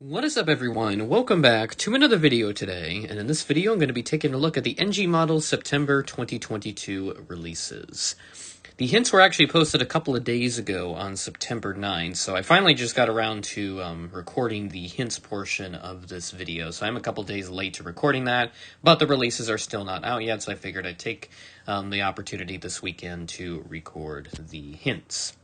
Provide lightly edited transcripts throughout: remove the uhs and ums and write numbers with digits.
What is up, everyone? Welcome back to another video today, and in this video I'm going to be taking a look at the NG Model September 2022 releases. The hints were actually posted a couple of days ago on September 9th, so I finally just got around to recording the hints portion of this video, so I'm a couple days late to recording that, but the releases are still not out yet, so I figured I'd take the opportunity this weekend to record the hints.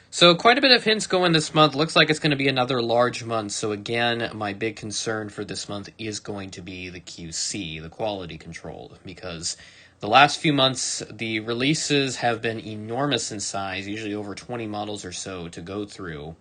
So quite a bit of hints going this month. Looks like it's going to be another large month. So again, my big concern for this month is going to be the QC, the quality control, because the last few months, the releases have been enormous in size, usually over 20 models or so to go through.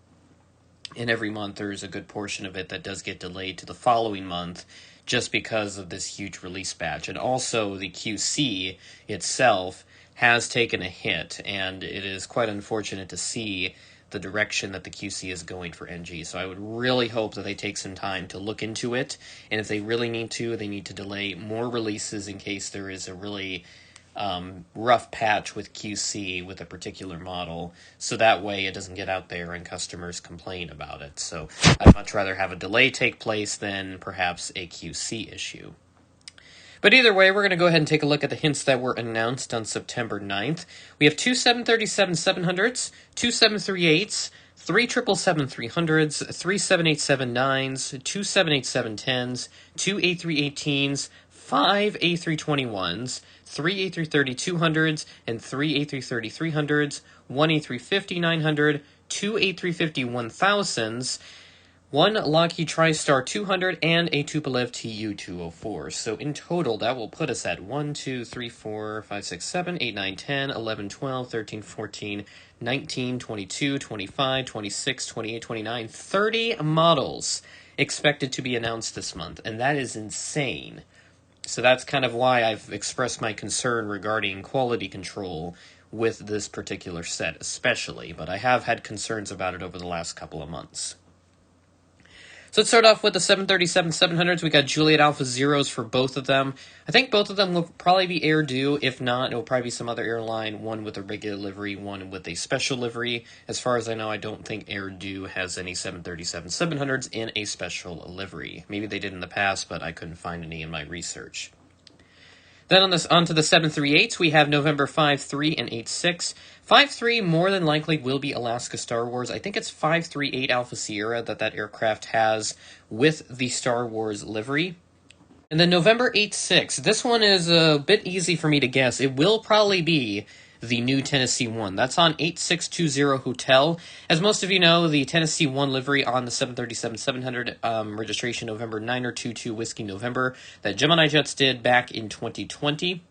And every month there's a good portion of it that does get delayed to the following month just because of this huge release batch. And also the QC itself has taken a hit, and it is quite unfortunate to see the direction that the QC is going for NG. So I would really hope that they take some time to look into it, and if they really need to, they need to delay more releases in case there is a really rough patch with QC with a particular model, so that way it doesn't get out there and customers complain about it. So I'd much rather have a delay take place than perhaps a QC issue. But either way, we're going to go ahead and take a look at the hints that were announced on September 9th. We have two 737-700s, two 738s, three 777-300s, three 787-9s, two 787-10s, two A318s, five A321s, three A330-200s, and three A330-300s, one A350-900, two A350-1000s, one Lockheed TriStar 200, and a Tupolev Tu-204. So in total, that will put us at 1, 2, 3, 4, 5, 6, 7, 8, 9, 10, 11, 12, 13, 14, 19, 22, 25, 26, 28, 29, 30 models expected to be announced this month, and that is insane. So that's kind of why I've expressed my concern regarding quality control with this particular set especially, but I have had concerns about it over the last couple of months. So let's start off with the 737-700s. We got Juliet Alpha Zeros for both of them. I think both of them will probably be air due. If not, it will probably be some other airline, one with a regular livery, one with a special livery. As far as I know, I don't think Air Due has any 737-700s in a special livery. Maybe they did in the past, but I couldn't find any in my research. Then onto the 738s, we have November 5-3 and 8-6. 5-3 more than likely will be Alaska Star Wars. I think it's 538 Alpha Sierra that aircraft has with the Star Wars livery. And then November 8-6, this one is a bit easy for me to guess. It will probably be the new Tennessee 1. That's on 8620 Hotel. As most of you know, the Tennessee 1 livery on the 737-700 registration November 922 Whiskey November that Gemini Jets did back in 2020.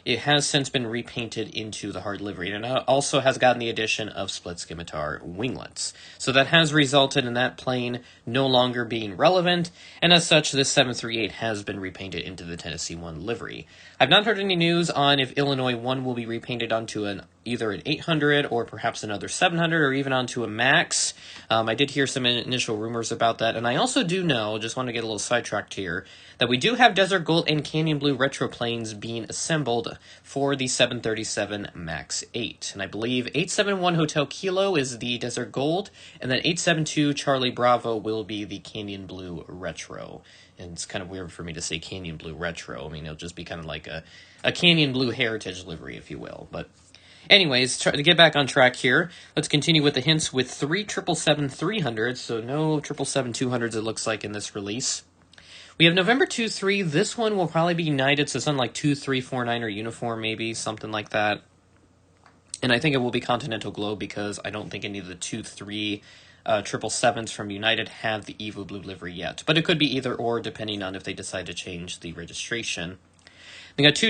It has since been repainted into the hard livery, and it also has gotten the addition of split scimitar winglets. So that has resulted in that plane no longer being relevant, and as such, this 738 has been repainted into the Tennessee 1 livery. I've not heard any news on if Illinois 1 will be repainted onto either an 800 or perhaps another 700 or even onto a MAX. I did hear some initial rumors about that, and I also do know, just want to get a little sidetracked here, that we do have Desert Gold and Canyon Blue retro planes being assembled for the 737 MAX 8. And I believe 871 Hotel Kilo is the Desert Gold, and then 872 Charlie Bravo will be the Canyon Blue retro. And it's kind of weird for me to say Canyon Blue retro. I mean, it'll just be kind of like a Canyon Blue heritage livery, if you will. But anyways, to get back on track here, let's continue with the hints with three 777-300s, so no 777-200s it looks like in this release. We have November 2-3. This one will probably be United, so something like 2349er uniform, maybe, something like that. And I think it will be Continental Globe because I don't think any of the 2-3 777s from United have the Evo Blue livery yet. But it could be either or, depending on if they decide to change the registration. We got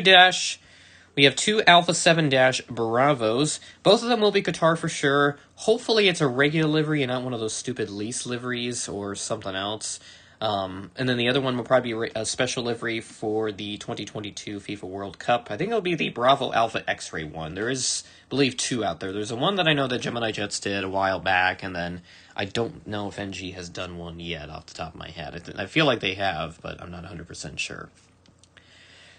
we have two Alpha 7- Bravos. Both of them will be Qatar for sure. Hopefully it's a regular livery and not one of those stupid lease liveries or something else. And then the other one will probably be a special livery for the 2022 FIFA World Cup. I think it'll be the Bravo Alpha X-Ray one. There is, I believe, two out there. There's a one that I know that Gemini Jets did a while back, and then I don't know if NG has done one yet off the top of my head. I feel like they have, but I'm not 100% sure.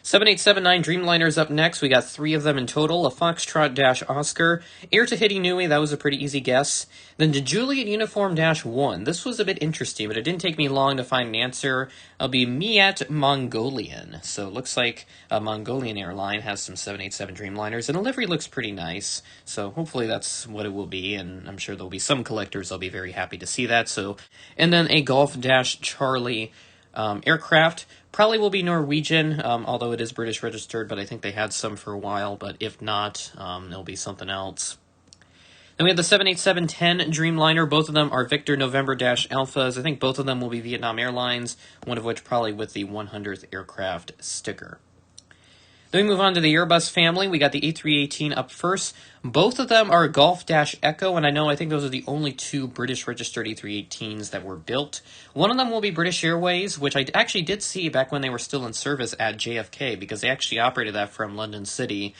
7879 Dreamliner's up next. We got 3 of them in total. A Foxtrot-Oscar. Air Tahiti Nui, that was a pretty easy guess. Then the Juliet Uniform-1. This was a bit interesting, but it didn't take me long to find an answer. It'll be Miat Mongolian. So it looks like a Mongolian airline has some 787 Dreamliners, and the livery looks pretty nice. So hopefully that's what it will be, and I'm sure there'll be some collectors that'll be very happy to see that. And then a Golf-Charlie aircraft. Probably will be Norwegian, although it is British registered, but I think they had some for a while, but if not, it'll be something else. Then we have the 787-10 Dreamliner. Both of them are Victor November-Alphas. I think both of them will be Vietnam Airlines, one of which probably with the 100th aircraft sticker. Then we move on to the Airbus family. We got the A318 up first. Both of them are Golf-Echo, and I think those are the only 2 British-registered A318s that were built. One of them will be British Airways, which I actually did see back when they were still in service at JFK, because they actually operated that from London City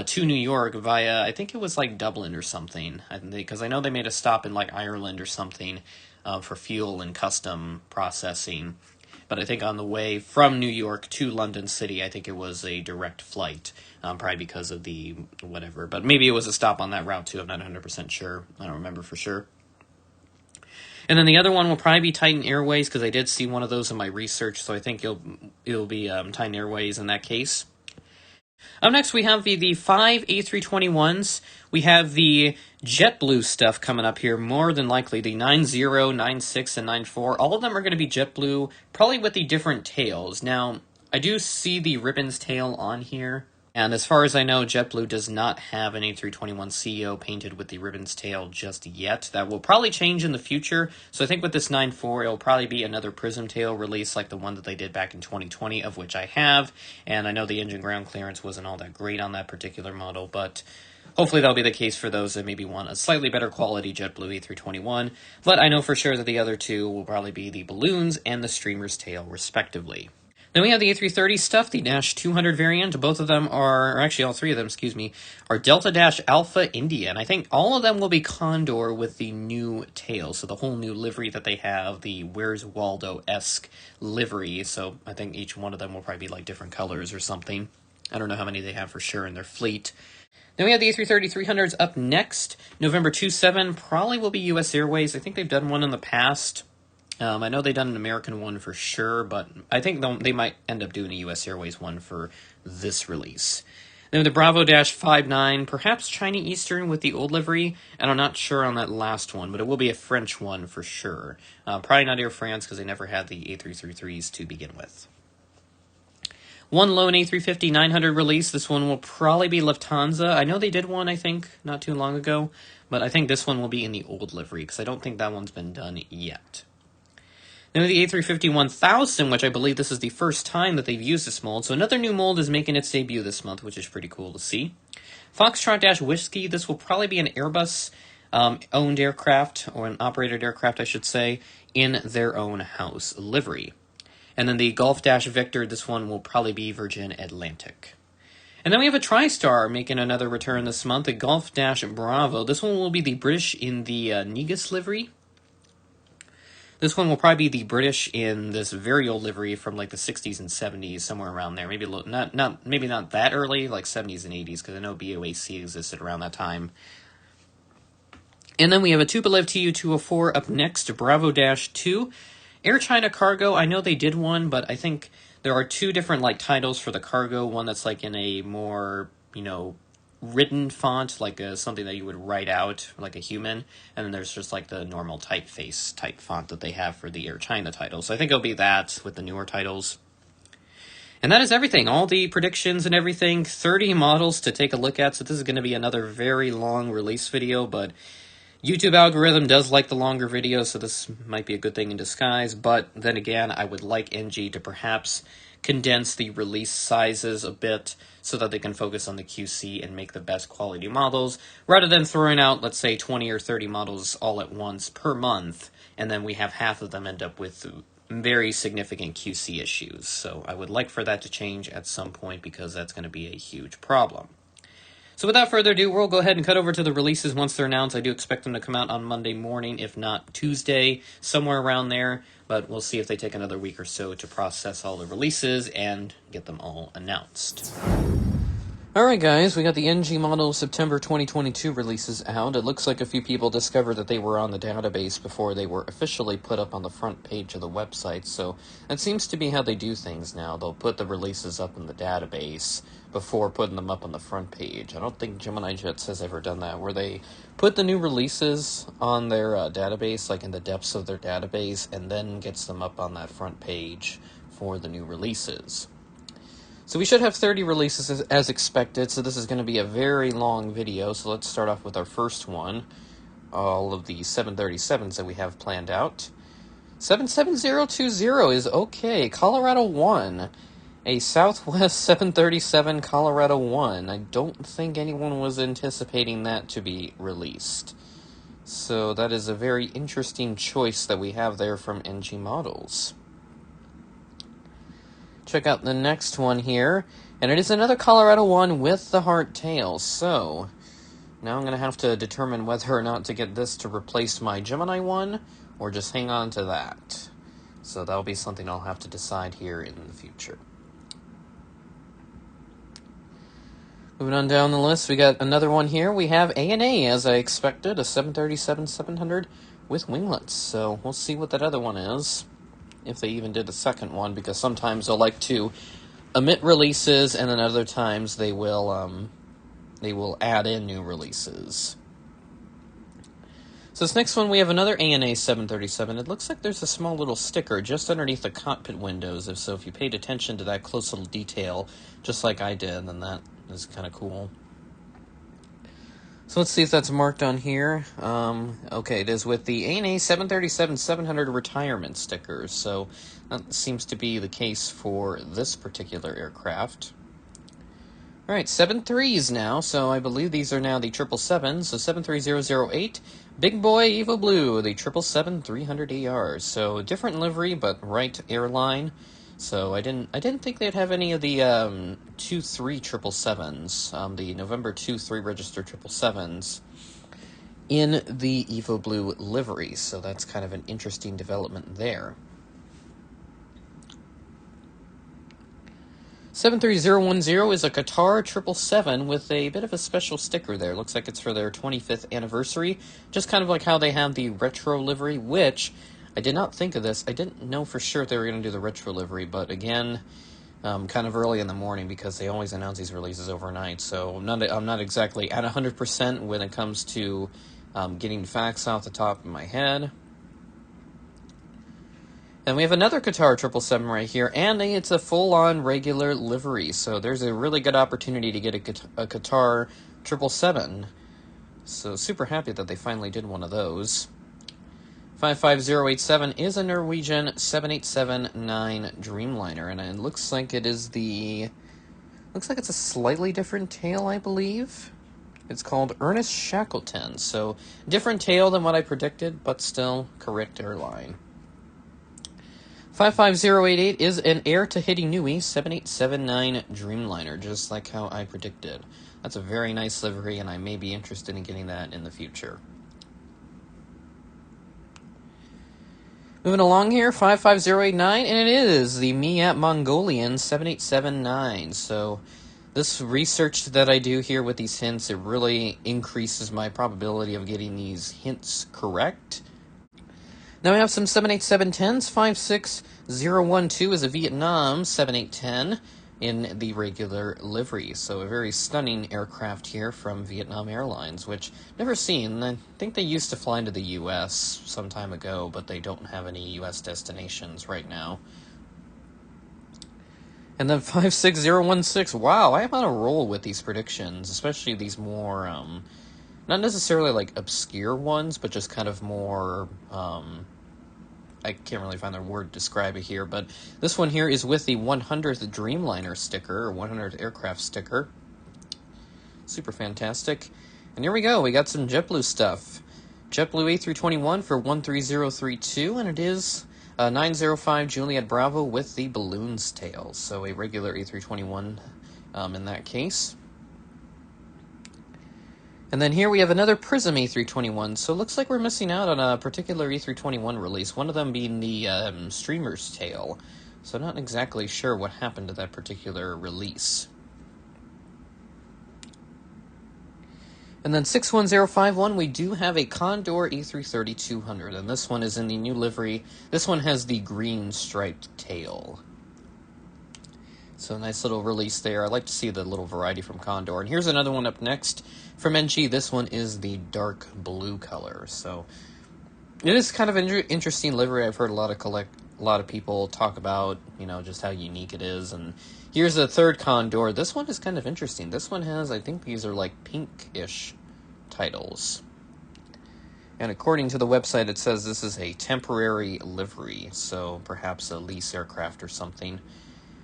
to New York via, I think it was like Dublin or something, because I know they made a stop in like Ireland or something for fuel and custom processing. But I think on the way from New York to London City, I think it was a direct flight, probably because of the whatever. But maybe it was a stop on that route, too. I'm not 100% sure. I don't remember for sure. And then the other one will probably be Titan Airways, because I did see one of those in my research, so I think it'll be Titan Airways in that case. Up next, we have the 5 A321s. We have the JetBlue stuff coming up here, more than likely. The 90, 96, and 94. All of them are going to be JetBlue, probably with the different tails. Now, I do see the ribbons tail on here. And as far as I know, JetBlue does not have an A321ceo painted with the ribbons tail just yet. That will probably change in the future. So I think with this 94, it'll probably be another prism tail release like the one that they did back in 2020, of which I have. And I know the engine ground clearance wasn't all that great on that particular model, but hopefully that'll be the case for those that maybe want a slightly better quality JetBlue A321. But I know for sure that the other 2 will probably be the balloons and the streamer's tail, respectively. Then we have the A330 stuff, the Dash 200 variant. Both of them are, or actually all 3 of them, are Delta-Alpha India. And I think all of them will be Condor with the new tail. So the whole new livery that they have, the Where's Waldo-esque livery. So I think each one of them will probably be like different colors or something. I don't know how many they have for sure in their fleet. Then we have the A330-300s up next. November 27 probably will be U.S. Airways. I think they've done one in the past. I know they've done an American one for sure, but I think they might end up doing a U.S. Airways one for this release. Then the Bravo-59, perhaps China Eastern with the old livery, and I'm not sure on that last one, but it will be a French one for sure. Probably not Air France, because they never had the A333s to begin with. One lone A350-900 release. This one will probably be Lufthansa. I know they did one, I think, not too long ago, but I think this one will be in the old livery, because I don't think that one's been done yet. Then with the A350-1000, which I believe this is the first time that they've used this mold, so another new mold is making its debut this month, which is pretty cool to see. Foxtrot-Whiskey, this will probably be an Airbus owned aircraft, or an operated aircraft, I should say, in their own house livery. And then the Golf-Victor, this one will probably be Virgin Atlantic. And then we have a TriStar making another return this month, the Golf-Bravo. This one will be the British in the Negus livery. This one will probably be the British in this very old livery from like the 60s and 70s, somewhere around there. Maybe maybe not that early, like 70s and 80s, because I know BOAC existed around that time. And then we have a Tupolev Tu-204 up next, Bravo-2. Air China Cargo, I know they did one, but I think there are 2 different like titles for the cargo. One that's like in a more, written font, like something that you would write out like a human, and then there's just like the normal typeface type font that they have for the Air China title. So I think it'll be that with the newer titles. And that is everything, all the predictions and everything, 30 models to take a look at. So this is going to be another very long release video, but YouTube algorithm does like the longer videos, so this might be a good thing in disguise. But then again, I would like NG to perhaps condense the release sizes a bit so that they can focus on the QC and make the best quality models, rather than throwing out, let's say, 20 or 30 models all at once per month, and then we have half of them end up with very significant QC issues. So I would like for that to change at some point, because that's going to be a huge problem. So without further ado, we'll go ahead and cut over to the releases once they're announced. I do expect them to come out on Monday morning, if not Tuesday, somewhere around there. But we'll see if they take another week or so to process all the releases and get them all announced. Alright guys, we got the NG model September 2022 releases out. It looks like a few people discovered that they were on the database before they were officially put up on the front page of the website, so that seems to be how they do things now. They'll put the releases up in the database before putting them up on the front page. I don't think Gemini Jets has ever done that, where they put the new releases on their database, like in the depths of their database, and then gets them up on that front page for the new releases. So we should have 30 releases as expected, so this is going to be a very long video. So let's start off with our first one, all of the 737s that we have planned out. 77020 is okay, Colorado 1, a Southwest 737 Colorado 1. I don't think anyone was anticipating that to be released. So that is a very interesting choice that we have there from NG Models. Check out the next one here, and it is another Colorado 1 with the hardtail. So now I'm going to have to determine whether or not to get this to replace my Gemini 1 or just hang on to that. So that'll be something I'll have to decide here in the future. Moving on down the list, we got another one here. We have ANA, as I expected, a 737-700 with winglets. So we'll see what that other one is, if they even did a second one, because sometimes they'll like to omit releases, and then other times they will add in new releases. So this next one, we have another ANA 737. It looks like there's a small little sticker just underneath the cockpit windows. If you paid attention to that close little detail, just like I did, then that is kind of cool. So let's see if that's marked on here. Okay, it is with the ANA 737-700 retirement stickers. So that seems to be the case for this particular aircraft. All right, 73s now. So I believe these are now the 777s. So 73008, Big Boy Evo Blue, the 777-300ER. So different livery, but right airline. So I didn't think they'd have any of the 2-3 777s, the November 2-3 registered 777s, in the Evo Blue livery. So that's kind of an interesting development there. 73010 is a Qatar 777 with a bit of a special sticker there. Looks like it's for their 25th anniversary, just kind of like how they have the retro livery, which I did not think of this. I didn't know for sure if they were going to do the retro livery, but again, kind of early in the morning because they always announce these releases overnight. So I'm not exactly at 100% when it comes to getting facts off the top of my head. And we have another Qatar 777 right here, and it's a full-on regular livery. So there's a really good opportunity to get a Qatar 777. So super happy that they finally did one of those. 55087 is a Norwegian 787-9 Dreamliner, and it looks like it is looks like it's a slightly different tail, I believe. It's called Ernest Shackleton, so different tail than what I predicted, but still correct airline. 55088 is an Air Tahiti Nui 787-9 Dreamliner, just like how I predicted. That's a very nice livery, and I may be interested in getting that in the future. Moving along here, 55089, and it is the Miat Mongolian 787-9. So this research that I do here with these hints, it really increases my probability of getting these hints correct. Now we have some 787-10s. 56012 is a Vietnam 7810 in the regular livery. So a very stunning aircraft here from Vietnam Airlines, which I've never seen. I think they used to fly into the U.S. some time ago, but they don't have any U.S. destinations right now. And then 56016, wow, I am on a roll with these predictions, especially these more, not necessarily like obscure ones, but just kind of more, I can't really find the word to describe it here, but this one here is with the 100th Dreamliner sticker, or 100th aircraft sticker. Super fantastic. And here we go, we got some JetBlue stuff. JetBlue A321 for 13032, and it is 905 Juliet Bravo with the balloons tail, so a regular A321 in that case. And then here we have another Prism A321, so it looks like we're missing out on a particular A321 release, one of them being the Streamer's Tail. So not exactly sure what happened to that particular release. And then 61051, we do have a Condor A330-200, and this one is in the new livery. This one has the green striped tail. So nice little release there. I like to see the little variety from Condor. And here's another one up next from NG. This one is the dark blue color. So it is kind of an interesting livery. I've heard a lot of people talk about, just how unique it is. And here's a third Condor. This one is kind of interesting. This one has, I think these are like pinkish titles. And according to the website, it says this is a temporary livery. So perhaps a lease aircraft or something.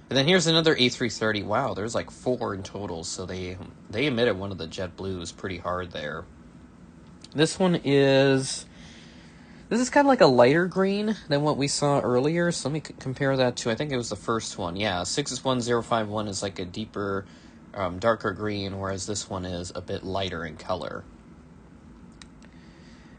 And then here's another A330. Wow, there's like 4 in total, so they emitted one of the jet blues pretty hard there. This is kind of like a lighter green than what we saw earlier, so let me compare that to, I think it was the first one. Yeah, 61051 is like a deeper, darker green, whereas this one is a bit lighter in color.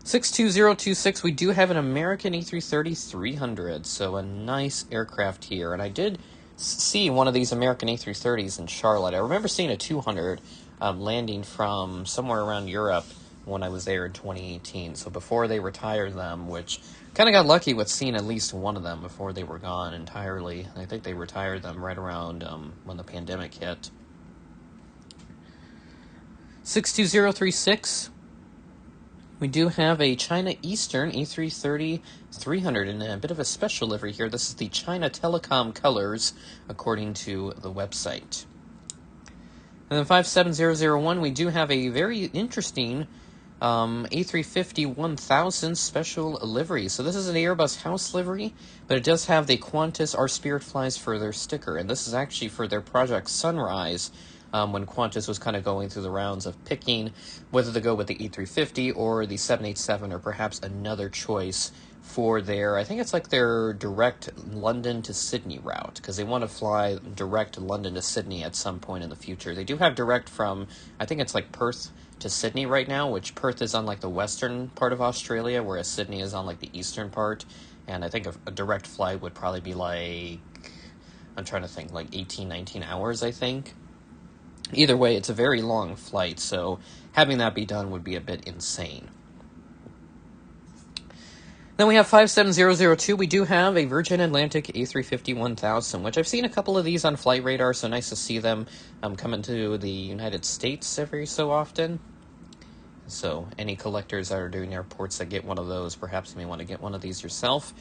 62026, we do have an American A330-300, so a nice aircraft here, and I did see one of these American A330s in Charlotte. I remember seeing a 200 landing from somewhere around Europe when I was there in 2018. So before they retired them, which kind of got lucky with seeing at least one of them before they were gone entirely. I think they retired them right around when the pandemic hit. 62036. We do have a China Eastern A330-300 in a bit of a special livery here. This is the China Telecom colors, according to the website. And then 57001, we do have a very interesting A350-1000 special livery. So this is an Airbus house livery, but it does have the Qantas Our Spirit Flies Further sticker. And this is actually for their Project Sunrise, when Qantas was kind of going through the rounds of picking whether to go with the E350 or the 787 or perhaps another choice for their, I think it's like their direct London to Sydney route, because they want to fly direct London to Sydney at some point in the future. They do have direct from, I think it's like Perth to Sydney right now, which Perth is on like the western part of Australia, whereas Sydney is on like the eastern part. And I think a direct flight would probably be like, I'm trying to think, like 18, 19 hours, I think. Either way, it's a very long flight, so having that be done would be a bit insane. Then we have 57002. We do have a Virgin Atlantic A350-1000, which I've seen a couple of these on Flight Radar, so nice to see them coming to the United States every so often. So any collectors that are doing airports that get one of those, perhaps you may want to get one of these yourself.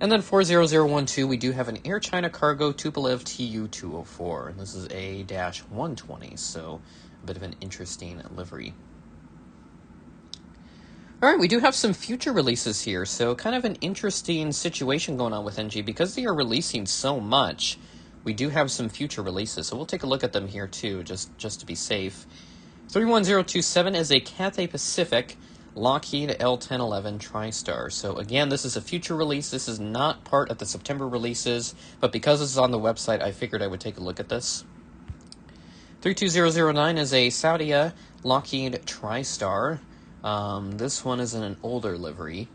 And then 40012, we do have an Air China Cargo Tupolev Tu-204, and this is A-120, so a bit of an interesting livery. All right, we do have some future releases here, so kind of an interesting situation going on with NG. Because they are releasing so much, we do have some future releases, so we'll take a look at them here too, just to be safe. 31027 is a Cathay Pacific Lockheed L1011 TriStar. So again, this is a future release. This is not part of the September releases, but because this is on the website, I figured I would take a look at this. 32009 is a Saudia Lockheed TriStar. This one is in an older livery.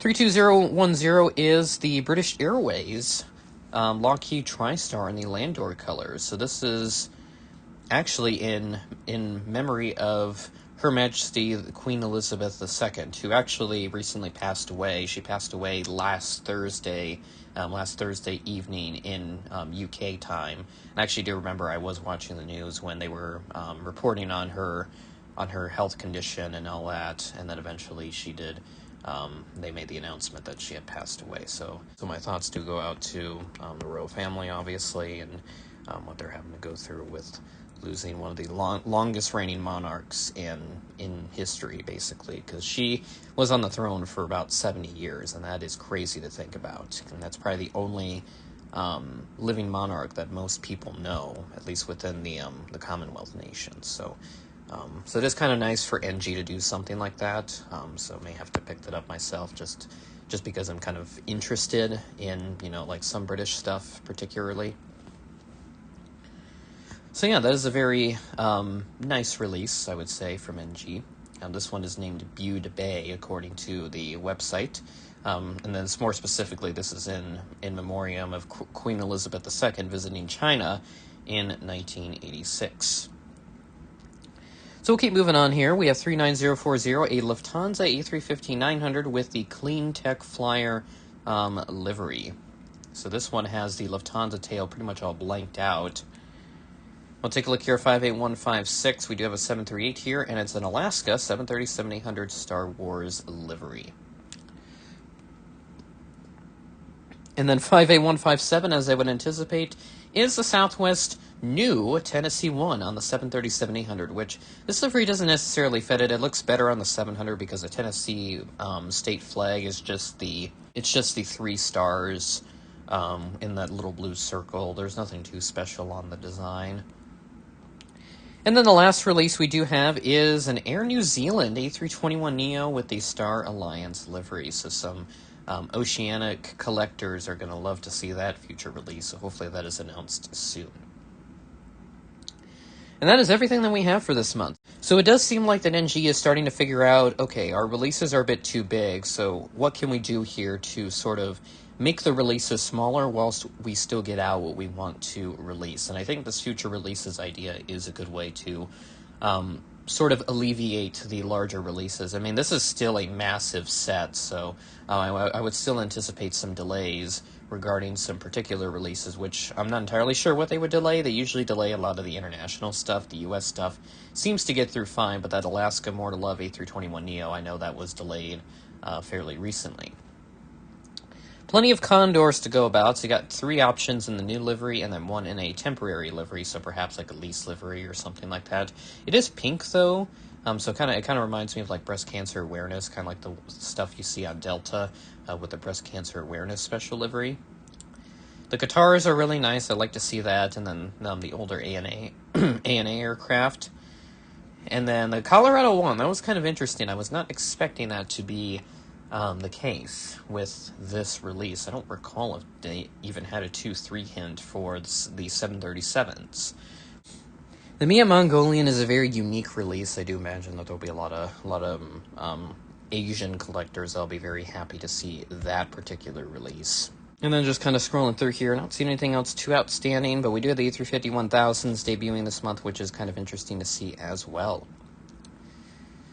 32010 is the British Airways Lockheed TriStar in the Landor colors. So this is actually in memory of Her Majesty Queen Elizabeth II, who actually recently passed away. She passed away last Thursday evening in UK time. And I actually do remember I was watching the news when they were reporting on her health condition and all that, and then eventually she did. They made the announcement that she had passed away. So my thoughts do go out to the royal family, obviously, and what they're having to go through with losing one of the longest reigning monarchs in history, basically, because she was on the throne for about 70 years, and that is crazy to think about. And that's probably the only living monarch that most people know, at least within the Commonwealth nations. So it is kind of nice for NG to do something like that. So I may have to pick that up myself, just because I'm kind of interested in like some British stuff particularly. So yeah, that is a very nice release, I would say, from NG. This one is named Bude Bay, according to the website. And then more specifically, this is in memoriam of Queen Elizabeth II visiting China in 1986. So we'll keep moving on here. We have 39040, a Lufthansa A350-900 with the Clean Tech Flyer livery. So this one has the Lufthansa tail pretty much all blanked out. We'll take a look here, 58156. We do have a 738 here, and it's an Alaska 737-800 Star Wars livery. And then 58157, as I would anticipate, is the Southwest new Tennessee 1 on the 737-800, which this livery doesn't necessarily fit it. It looks better on the 700 because the Tennessee state flag is just the 3 stars in that little blue circle. There's nothing too special on the design. And then the last release we do have is an Air New Zealand A321neo with the Star Alliance livery. So some Oceanic collectors are going to love to see that future release, so hopefully that is announced soon. And that is everything that we have for this month. So it does seem like that NG is starting to figure out, okay, our releases are a bit too big, so what can we do here to sort of make the releases smaller whilst we still get out what we want to release? And I think this future releases idea is a good way to sort of alleviate the larger releases. I mean, this is still a massive set, so I would still anticipate some delays regarding some particular releases, which I'm not entirely sure what they would delay. They usually delay a lot of the international stuff. The US stuff seems to get through fine, but that Alaska More to Love A321neo, I know that was delayed fairly recently. Plenty of condors to go about, so you got 3 options in the new livery and then 1 in a temporary livery, so perhaps like a lease livery or something like that. It is pink though, so it kind of reminds me of like breast cancer awareness, kind of like the stuff you see on Delta with the breast cancer awareness special livery. The Qatars are really nice, I like to see that, and then the older ANA aircraft. And then the Colorado one, that was kind of interesting. I was not expecting that to be the case with this release. I don't recall if they even had a 2-3 hint for the 737s. The Mia Mongolian is a very unique release. I do imagine that there'll be a lot of Asian collectors that'll be very happy to see that particular release. And then just kind of scrolling through here, not seeing anything else too outstanding, but we do have the A350-1000s debuting this month, which is kind of interesting to see as well.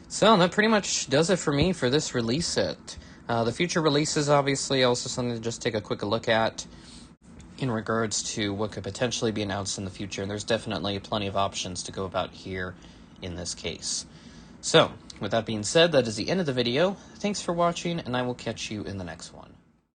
So that pretty much does it for me for this release set. The future releases, obviously, also something to just take a quick look at in regards to what could potentially be announced in the future. And there's definitely plenty of options to go about here in this case. So, with that being said, that is the end of the video. Thanks for watching, and I will catch you in the next one.